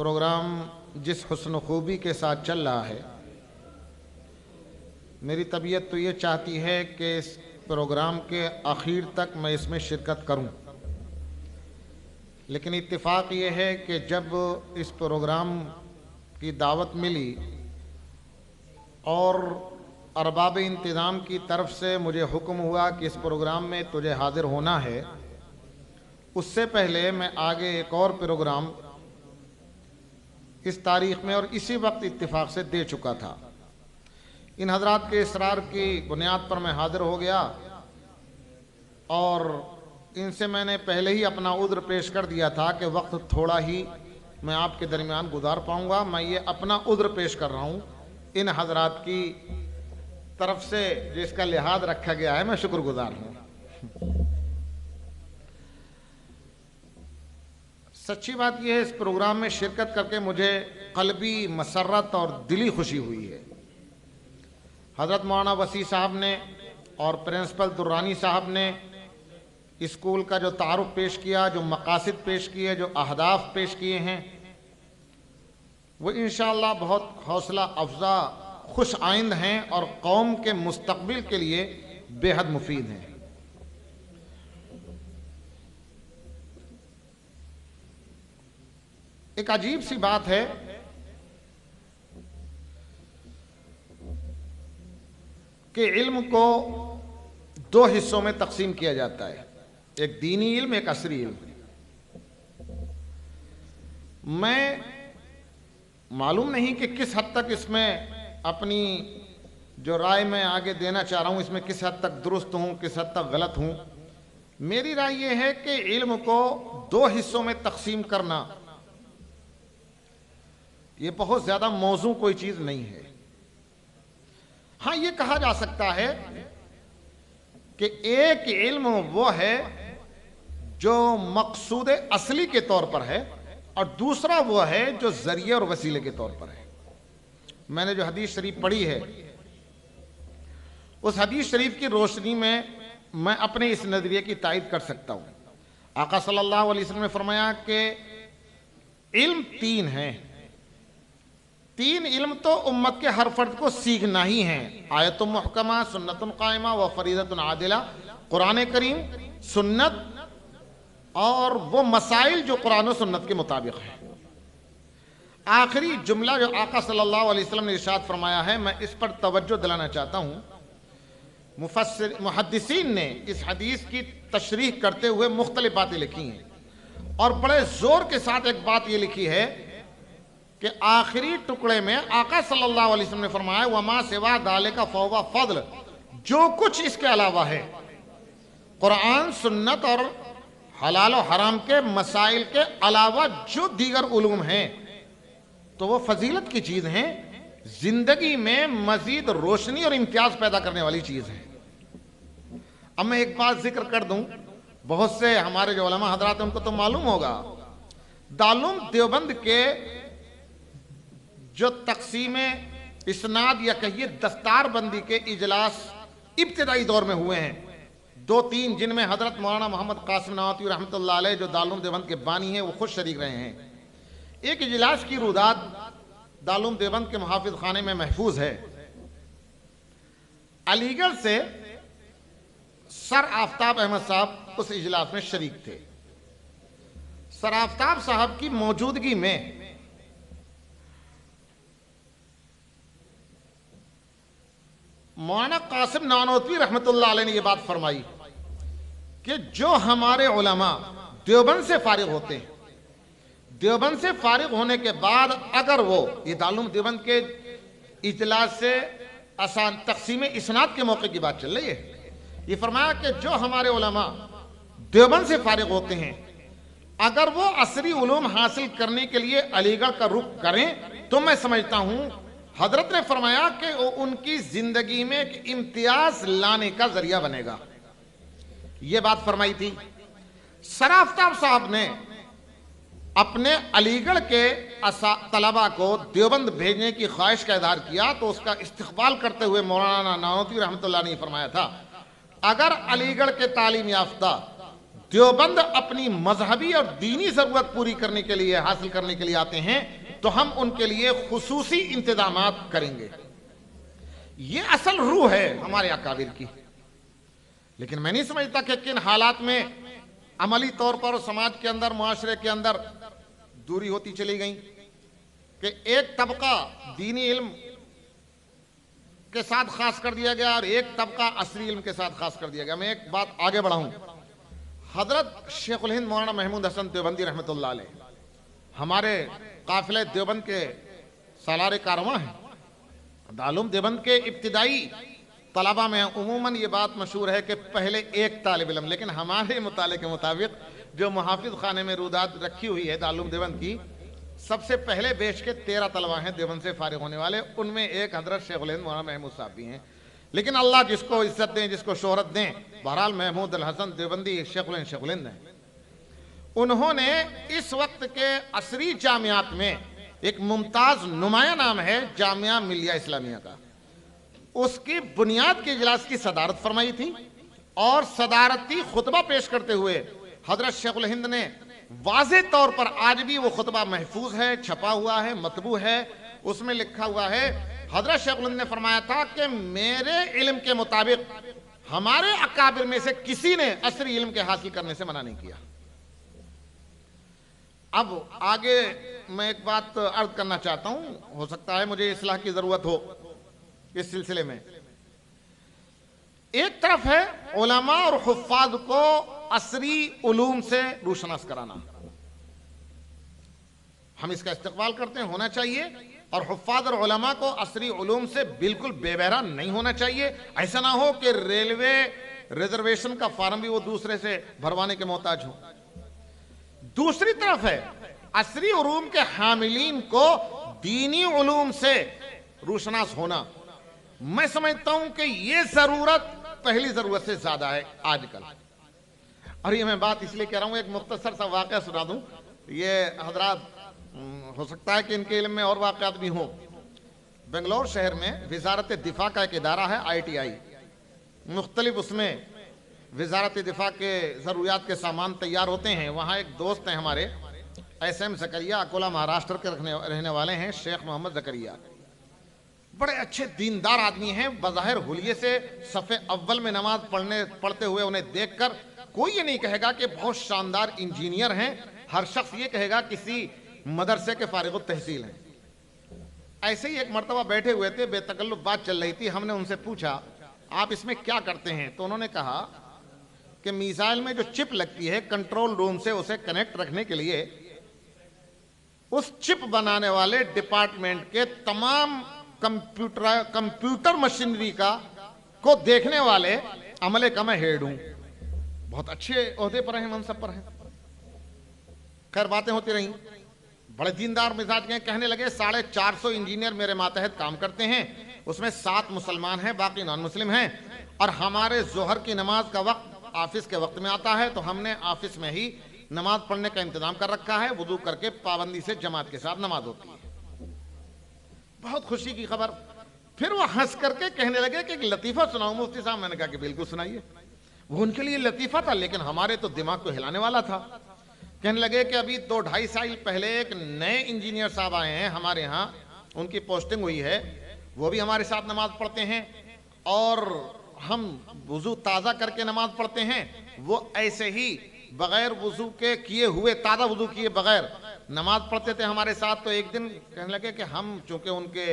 Programme جس حسن و خوبی کے ساتھ چل رہا ہے، میری طبیعت تو یہ چاہتی ہے کہ اس پروگرام کے آخر تک میں اس میں شرکت کروں، لیکن اتفاق یہ ہے کہ جب اس پروگرام کی دعوت ملی اور ارباب انتظام کی طرف سے مجھے حکم ہوا کہ اس پروگرام میں تجھے حاضر ہونا ہے، اس سے پہلے میں آگے ایک اور پروگرام اس تاریخ میں اور اسی وقت اتفاق سے دے چکا تھا۔ ان حضرات کے اصرار کی بنیاد پر میں حاضر ہو گیا اور ان سے میں نے پہلے ہی اپنا عذر پیش کر دیا تھا کہ وقت تھوڑا ہی میں آپ کے درمیان گزار پاؤں گا۔ میں یہ اپنا عذر پیش کر رہا ہوں ان حضرات کی طرف سے جس کا لحاظ رکھا گیا ہے، میں شکر گزار ہوں۔ سچی بات یہ ہے، اس پروگرام میں شرکت کر کے مجھے قلبی مسرت اور دلی خوشی ہوئی ہے۔ حضرت مولانا وسیع صاحب نے اور پرنسپل درانی صاحب نے اسکول کا جو تعارف پیش کیا، جو مقاصد پیش کیے، جو اہداف پیش کیے ہیں، وہ انشاءاللہ بہت حوصلہ افزا، خوش آئند ہیں اور قوم کے مستقبل کے لیے بے حد مفید ہیں۔ ایک عجیب سی بات ہے کہ علم کو دو حصوں میں تقسیم کیا جاتا ہے، ایک دینی علم، ایک عصری علم۔ میں معلوم نہیں کہ کس حد تک اس میں اپنی جو رائے میں آگے دینا چاہ رہا ہوں اس میں کس حد تک درست ہوں، کس حد تک غلط ہوں۔ میری رائے یہ ہے کہ علم کو دو حصوں میں تقسیم کرنا یہ بہت زیادہ موزوں کوئی چیز نہیں ہے۔ ہاں، یہ کہا جا سکتا ہے کہ ایک علم وہ ہے جو مقصود اصلی کے طور پر ہے اور دوسرا وہ ہے جو ذریعے اور وسیلے کے طور پر ہے۔ میں نے جو حدیث شریف پڑھی ہے اس حدیث شریف کی روشنی میں میں اپنے اس نظریے کی تائید کر سکتا ہوں۔ آقا صلی اللہ علیہ وسلم نے فرمایا کہ علم تین ہیں، تین علم تو امت کے ہر فرد کو سیکھنا ہی ہے: آیت محکمہ، سنت قائمہ و فریضۃ عادلہ۔ قرآن کریم، سنت اور وہ مسائل جو قرآن و سنت کے مطابق ہیں۔ آخری جملہ جو آقا صلی اللہ علیہ وسلم نے ارشاد فرمایا ہے، میں اس پر توجہ دلانا چاہتا ہوں۔ محدثین نے اس حدیث کی تشریح کرتے ہوئے مختلف باتیں لکھی ہیں اور بڑے زور کے ساتھ ایک بات یہ لکھی ہے کہ آخری ٹکڑے میں آقا صلی اللہ علیہ وسلم نے فرمایا وَمَا سِوَا ذَلِكَ فَهُوَ فَضْلٌ، جو کچھ اس کے علاوہ ہے، قرآن، سنت اور حلال و حرام کے مسائل کے علاوہ جو دیگر علوم ہیں تو وہ فضیلت کی چیز ہیں، زندگی میں مزید روشنی اور امتیاز پیدا کرنے والی چیز ہے۔ اب میں ایک بات ذکر کر دوں، بہت سے ہمارے جو علماء حضرات ہیں ان کو تو معلوم ہوگا، دارالعلوم دیوبند کے جو تقسیم اسناد یا کہیے دستار بندی کے اجلاس ابتدائی دور میں ہوئے ہیں، دو تین، جن میں حضرت مولانا محمد قاسم نانوتوی رحمۃ اللہ علیہ جو دارالعلوم دیوبند کے بانی ہیں وہ خود شریک رہے ہیں۔ ایک اجلاس کی روداد دارالعلوم دیوبند کے محافظ خانے میں محفوظ ہے۔ علی گڑھ سے سر آفتاب احمد صاحب اس اجلاس میں شریک تھے۔ سر آفتاب صاحب کی موجودگی میں مولانا قاسم نانوتوی رحمۃ اللہ علیہ نے یہ بات فرمائی کہ جو ہمارے علماء دیوبند سے فارغ ہوتے ہیں، دیوبند سے فارغ ہونے کے بعد اگر وہ یہ دارالعلوم دیوبند کے اجلاس سے تقسیم اسناد کے موقع کی بات چل رہی ہے، یہ فرمایا کہ جو ہمارے علماء دیوبند سے فارغ ہوتے ہیں اگر وہ عصری علوم حاصل کرنے کے لیے علی گڑھ کا رخ کریں تو میں سمجھتا ہوں حضرت نے فرمایا کہ وہ ان کی زندگی میں ایک امتیاز لانے کا ذریعہ بنے گا۔ یہ بات فرمائی تھی۔ سر آفتاب صاحب نے اپنے علی گڑھ کے طلباء کو دیوبند بھیجنے کی خواہش کا اظہار کیا تو اس کا استقبال کرتے ہوئے مولانا نانوتوی رحمۃ اللہ نے فرمایا تھا اگر علی گڑھ کے تعلیم یافتہ دیوبند اپنی مذہبی اور دینی ضرورت پوری کرنے کے لیے، حاصل کرنے کے لیے آتے ہیں تو ہم ان کے لیے خصوصی انتظامات کریں گے۔ یہ اصل روح ہے ہمارے اکابر کی۔ لیکن میں نہیں سمجھتا کہ کن حالات میں عملی طور پر سماج کے اندر، معاشرے کے اندر دوری ہوتی چلی گئی کہ ایک طبقہ دینی علم کے ساتھ خاص کر دیا گیا اور ایک طبقہ عصری علم کے ساتھ خاص کر دیا گیا۔ میں ایک بات آگے بڑھاؤں، حضرت شیخ الہند مولانا محمود حسن دیوبندی رحمۃ اللہ علیہ ہمارے قافلہ دیوبند کے سالار کارواں ہیں۔ دارالعلوم دیوبند کے ابتدائی طلبہ میں عموماً یہ بات مشہور ہے کہ پہلے ایک طالب علم، لیکن ہمارے مطالعے کے مطابق جو محافظ خانے میں روداد رکھی ہوئی ہے دارالعلوم دیوبند کی، سب سے پہلے بیچ کے 13 طلبہ ہیں دیوبند سے فارغ ہونے والے، ان میں ایک حضرت شیخ الہند مولانا محمود صاحب بھی ہیں۔ لیکن اللہ جس کو عزت دیں، جس کو شہرت دیں، بہرحال محمود الحسن دیوبندی شیخ الہند ہیں۔ انہوں نے اس وقت کے عصری جامعات میں ایک ممتاز نمایاں نام ہے جامعہ ملیہ اسلامیہ کا، اس کی بنیاد کے اجلاس کی صدارت فرمائی تھی، اور صدارتی خطبہ پیش کرتے ہوئے حضرت شیخ الہند نے واضح طور پر، آج بھی وہ خطبہ محفوظ ہے، چھپا ہوا ہے، مطبوع ہے، اس میں لکھا ہوا ہے، حضرت شیخ الہند نے فرمایا تھا کہ میرے علم کے مطابق ہمارے اکابر میں سے کسی نے عصری علم کے حاصل کرنے سے منع نہیں کیا۔ اب آگے میں ایک بات عرض کرنا چاہتا ہوں، ہو سکتا ہے مجھے اصلاح کی ضرورت ہو اس سلسلے میں۔ ایک طرف ہے علماء اور حفاظ کو عصری علوم سے روشناس کرانا، ہم اس کا استقبال کرتے ہیں، ہونا چاہیے، اور حفاظ اور علماء کو عصری علوم سے بالکل بے بہرا نہیں ہونا چاہیے۔ ایسا نہ ہو کہ ریلوے ریزرویشن کا فارم بھی وہ دوسرے سے بھروانے کے محتاج ہو۔ دوسری طرف ہے عصری علوم کے حاملین کو دینی علوم سے روشناس ہونا۔ میں سمجھتا ہوں کہ یہ ضرورت پہلی ضرورت سے زیادہ ہے آج کل، اور یہ میں بات اس لیے کہہ رہا ہوں، ایک مختصر سا واقعہ سنا دوں۔ یہ حضرات ہو سکتا ہے کہ ان کے علم میں اور واقعات بھی ہوں۔ بنگلور شہر میں وزارت دفاع کا ایک ادارہ ہے ITI، مختلف اس میں وزارت دفاع کے ضروریات کے سامان تیار ہوتے ہیں۔ وہاں ایک دوست ہیں ہمارے SM زکریا، اکولا مہاراشٹر کے رہنے والے ہیں، شیخ محمد زکریا، بڑے اچھے دیندار آدمی ہیں۔ بظاہر حلیے سے صف اول میں نماز پڑھتے ہوئے انہیں دیکھ کر کوئی یہ نہیں کہے گا کہ بہت شاندار انجینئر ہیں، ہر شخص یہ کہے گا کسی مدرسے کے فارغ التحصیل ہیں۔ ایسے ہی ایک مرتبہ بیٹھے ہوئے تھے، بے تکلف بات چل رہی تھی، ہم نے ان سے پوچھا آپ اس میں کیا کرتے ہیں؟ تو انہوں نے کہا کہ میزائل میں جو چپ لگتی ہے کنٹرول روم سے اسے کنیکٹ رکھنے کے لیے، اس چپ بنانے والے ڈپارٹمنٹ کے تمام کمپیوٹر مشینری کو دیکھنے والے عملے کا میں ہیڈ ہوں۔ بہت اچھے عہدے پر ہیں، منصب پر ہیں۔ خیر باتیں ہوتی رہیں، بڑے دیندار مزاج کے کہنے لگے 450 انجینئر میرے ماتحت کام کرتے ہیں، اس میں 7 مسلمان ہیں، باقی نان مسلم ہیں، اور ہمارے ظہر کی نماز کا وقت آفس کے وقت میں آتا ہے تو ہم نے آفس میں ہی نماز پڑھنے کا انتظام کر رکھا ہے، وضو کر کے پابندی سے جماعت کے ساتھ نماز ہوتی ہے۔ بہت خوشی کی خبر۔ پھر وہ ہنس کر کے کہنے لگے کہ ایک لطیفہ سناؤں مفتی صاحب؟ میں نے کہا کہ بالکل سنائیے۔ وہ ان کے لیے لطیفہ تھا لیکن ہمارے تو دماغ کو ہلانے والا تھا۔ کہنے لگے کہ ابھی 2-2.5 سال پہلے ایک نئے انجینئر صاحب آئے ہیں ہمارے ہاں، ان کی پوسٹنگ ہوئی ہے، وہ بھی ہمارے ساتھ نماز پڑھتے ہیں، اور ہم وضو تازہ کر کے نماز پڑھتے ہیں، وہ ایسے ہی بغیر وضو کے کیے ہوئے، تازہ وضو کیے بغیر نماز پڑھتے تھے ہمارے ساتھ۔ تو ایک دن کہنے لگے کہ ہم چونکہ ان کے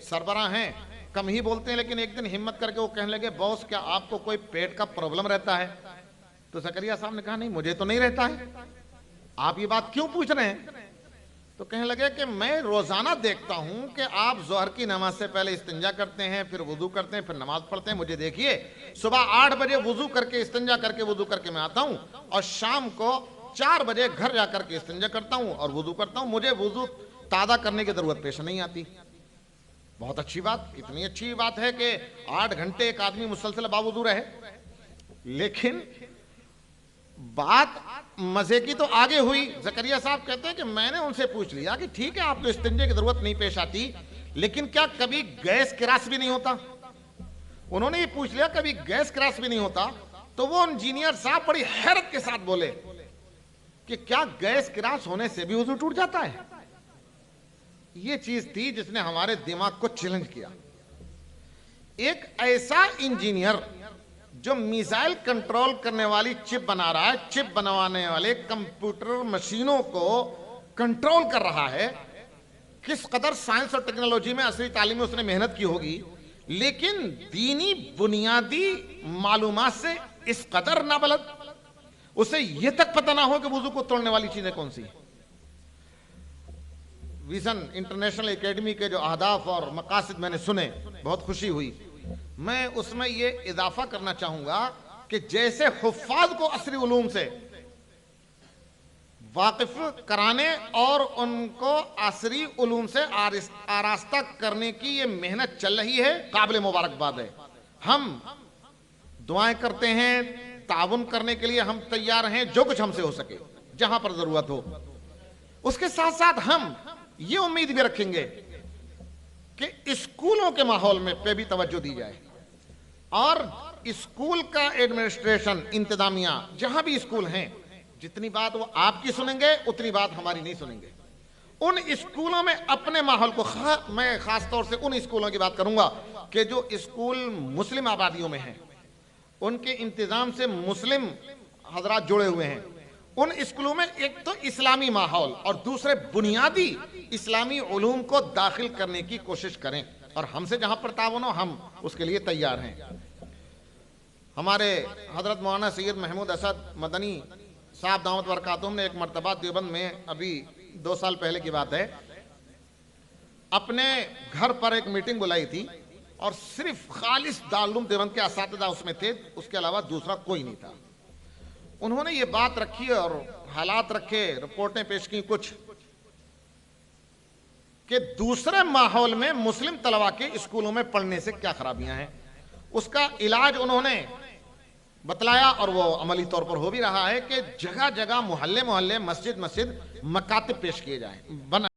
سربراہ ہیں، کم ہی بولتے ہیں، لیکن ایک دن ہمت کر کے وہ کہنے لگے باس کیا آپ کو کوئی پیٹ کا پرابلم رہتا ہے؟ تو زکریا صاحب نے کہا نہیں مجھے تو نہیں رہتا ہے، آپ یہ بات کیوں پوچھ رہے ہیں؟ تو کہنے لگے کہ میں روزانہ دیکھتا ہوں کہ آپ ظہر کی نماز سے پہلے استنجا کرتے ہیں، پھر وضو کرتے ہیں، پھر نماز پڑھتے ہیں۔ مجھے دیکھیے صبح 8 بجے وضو کر کے استنجا کر کے وضو کر کے میں آتا ہوں، اور شام کو 4 بجے گھر جا کر کے استنجا کرتا ہوں اور وضو کرتا ہوں، مجھے وضو تازہ کرنے کی ضرورت پیش نہیں آتی۔ بہت اچھی بات، اتنی اچھی بات ہے کہ 8 گھنٹے ایک آدمی مسلسل باوضو رہے۔ لیکن بات مزے کی تو آگے ہوئی۔ زکریا صاحب کہتے ہیں کہ میں نے ان سے پوچھ لیا کہ ٹھیک ہے آپ کو استنجے کی ضرورت نہیں پیش آتی، لیکن کیا کبھی گیس کراس بھی نہیں ہوتا؟ انہوں نے یہ پوچھ لیا کبھی گیس کراس بھی نہیں ہوتا؟ تو وہ انجینئر صاحب بڑی حیرت کے ساتھ بولے کہ کیا گیس کراس ہونے سے بھی وضو ٹوٹ جاتا ہے؟ یہ چیز تھی جس نے ہمارے دماغ کو چیلنج کیا. ایک ایسا انجینئر جو میزائل کنٹرول کرنے والی چپ بنا رہا ہے, چپ بنوانے والے کمپیوٹر مشینوں کو کنٹرول کر رہا ہے, کس قدر سائنس اور ٹیکنالوجی میں عصری تعلیم میں اس نے محنت کی ہوگی, لیکن دینی بنیادی معلومات سے اس قدر نابلد, اسے یہ تک پتہ نہ ہو کہ وضو کو توڑنے والی چیزیں کون سی. ویژن انٹرنیشنل اکیڈمی کے جو اہداف اور مقاصد میں نے سنے, بہت خوشی ہوئی. میں اس میں یہ اضافہ کرنا چاہوں گا کہ جیسے حفاظ کو عصری علوم سے واقف کرانے اور ان کو عصری علوم سے آراستہ کرنے کی یہ محنت چل رہی ہے, قابل مبارکباد ہے. ہم دعائیں کرتے ہیں, تعاون کرنے کے لیے ہم تیار ہیں, جو کچھ ہم سے ہو سکے جہاں پر ضرورت ہو. اس کے ساتھ ساتھ ہم یہ امید بھی رکھیں گے کہ اسکولوں کے ماحول میں پہ بھی توجہ دی جائے, اور اسکول کا ایڈمنسٹریشن, انتظامیہ, جہاں بھی اسکول ہیں, جتنی بات وہ آپ کی سنیں گے اتنی بات ہماری نہیں سنیں گے. ان اسکولوں میں اپنے ماحول کو میں خاص طور سے ان اسکولوں کی بات کروں گا کہ جو اسکول مسلم آبادیوں میں ہیں, ان کے انتظام سے مسلم حضرات جڑے ہوئے ہیں. ان اسکولوں میں ایک تو اسلامی ماحول اور دوسرے بنیادی اسلامی علوم کو داخل کرنے کی کوشش کریں, اور ہم سے جہاں پر تعاون ہو ہم اس کے لیے تیار ہیں. ہمارے حضرت مولانا سید محمود اسد مدنی صاحب دعوت برکاتہم نے ایک مرتبہ دیوبند میں, ابھی 2 سال پہلے کی بات ہے, اپنے گھر پر ایک میٹنگ بلائی تھی, اور صرف خالص دارالعلوم دیوبند کے اساتذہ اس میں تھے, اس کے علاوہ دوسرا کوئی نہیں تھا. انہوں نے یہ بات رکھی اور حالات رکھے, رپورٹیں پیش کی کچھ, کہ دوسرے ماحول میں مسلم طلباء کے اسکولوں میں پڑھنے سے کیا خرابیاں ہیں. اس کا علاج انہوں نے بتلایا, اور وہ عملی طور پر ہو بھی رہا ہے کہ جگہ جگہ, محلے محلے, مسجد مسجد مکاتب پیش کیے جائیں.